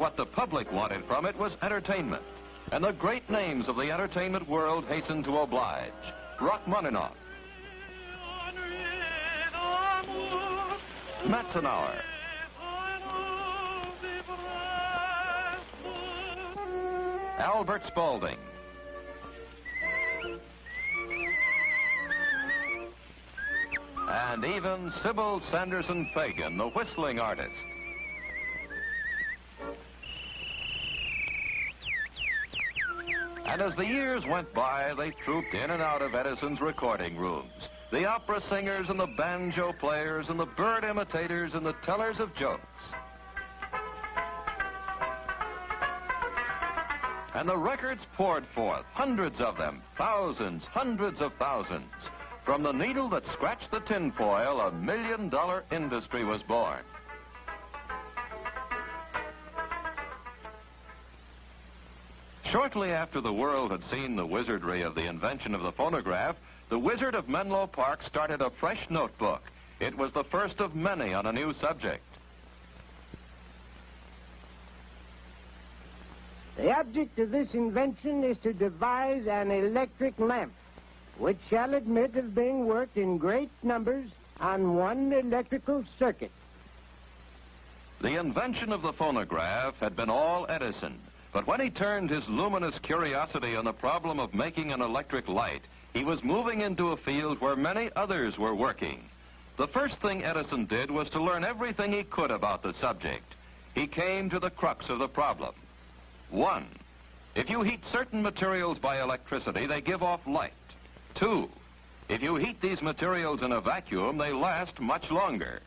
what the public wanted from it was entertainment. And the great names of the entertainment world hastened to oblige. Rachmaninoff, Metzenauer, Albert Spaulding, and even Sybil Sanderson Fagan, the whistling artist. And as the years went by, they trooped in and out of Edison's recording rooms. The opera singers and the banjo players and the bird imitators and the tellers of jokes. And the records poured forth, hundreds of them, thousands, hundreds of thousands. From the needle that scratched the tinfoil, $1 million industry was born. Shortly after the world had seen the wizardry of the invention of the phonograph, the Wizard of Menlo Park started a fresh notebook. It was the first of many on a new subject. The object of this invention is to devise an electric lamp, which shall admit of being worked in great numbers on one electrical circuit. The invention of the phonograph had been all Edison, but when he turned his luminous curiosity on the problem of making an electric light, he was moving into a field where many others were working. The first thing Edison did was to learn everything he could about the subject. He came to the crux of the problem. 1. If you heat certain materials by electricity, they give off light. 2. If you heat these materials in a vacuum, they last much longer.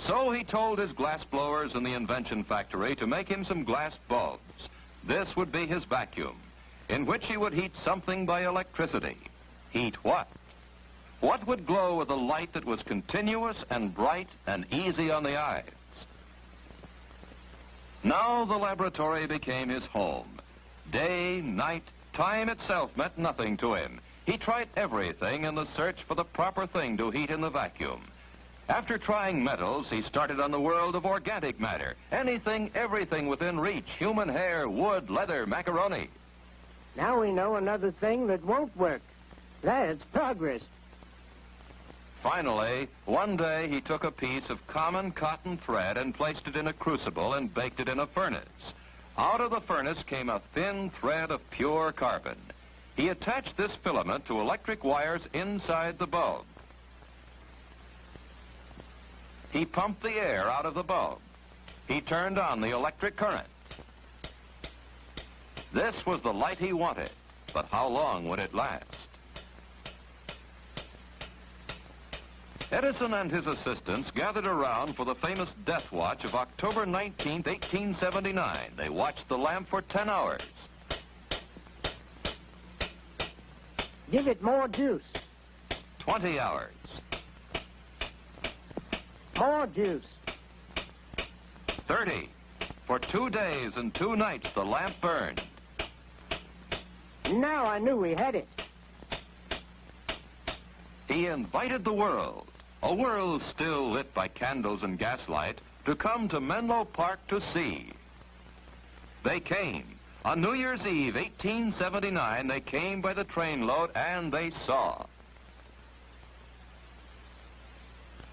So he told his glass blowers in the invention factory to make him some glass bulbs. This would be his vacuum, in which he would heat something by electricity. Heat what? What would glow with a light that was continuous and bright and easy on the eyes? Now the laboratory became his home. Day, night, time itself meant nothing to him. He tried everything in the search for the proper thing to heat in the vacuum. After trying metals, he started on the world of organic matter. Anything, everything within reach. Human hair, wood, leather, macaroni. Now we know another thing that won't work. That's progress. Finally, one day he took a piece of common cotton thread and placed it in a crucible and baked it in a furnace. Out of the furnace came a thin thread of pure carbon. He attached this filament to electric wires inside the bulb. He pumped the air out of the bulb. He turned on the electric current. This was the light he wanted, but how long would it last? Edison and his assistants gathered around for the famous death watch of October 19, 1879. They watched the lamp for 10 hours. Give it more juice. 20 hours. More juice. 30. For 2 days and 2 nights, the lamp burned. Now I knew we had it. He invited the world, a world still lit by candles and gaslight, to come to Menlo Park to see. They came. On New Year's Eve, 1879, they came by the trainload and they saw.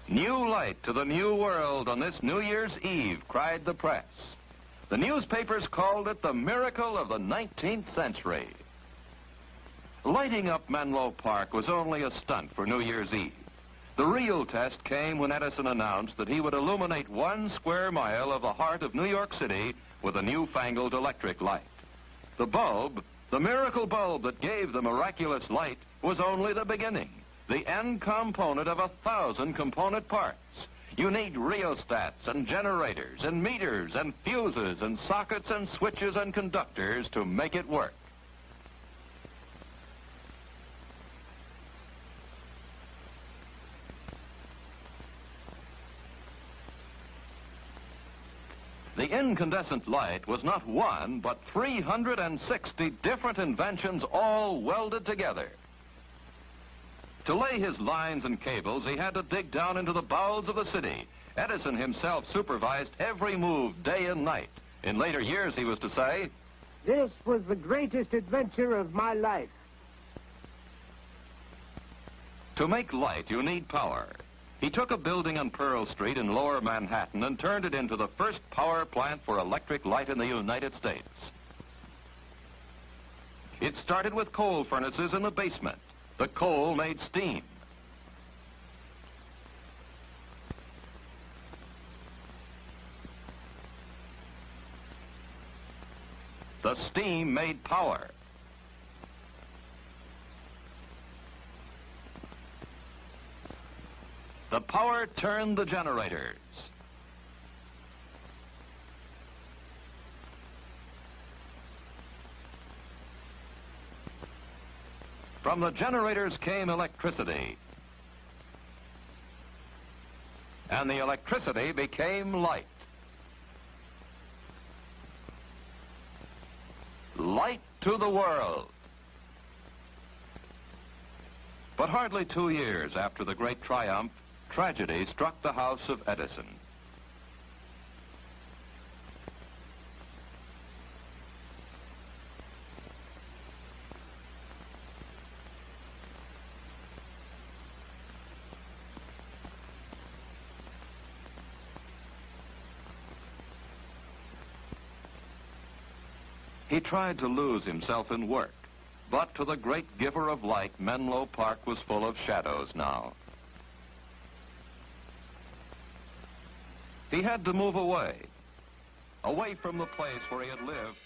New light to the new world on this New Year's Eve, cried the press. The newspapers called it the miracle of the 19th century. Lighting up Menlo Park was only a stunt for New Year's Eve. The real test came when Edison announced that he would illuminate 1 square mile of the heart of New York City with a newfangled electric light. The bulb, the miracle bulb that gave the miraculous light, was only the beginning, the end component of 1,000 component parts. You need rheostats and generators and meters and fuses and sockets and switches and conductors to make it work. The incandescent light was not one, but 360 different inventions all welded together. To lay his lines and cables, he had to dig down into the bowels of the city. Edison himself supervised every move day and night. In later years, he was to say, "This was the greatest adventure of my life." to make light, you need power. He took a building on Pearl Street in Lower Manhattan and turned it into the first power plant for electric light in the United States. It started with coal furnaces in the basement. The coal made steam. The steam made power. The power turned the generators. From the generators came electricity. And the electricity became light. Light to the world. But hardly 2 years after the great triumph, tragedy struck the house of Edison. He tried to lose himself in work, but to the great giver of light, Menlo Park was full of shadows now. He had to move away from the place where he had lived.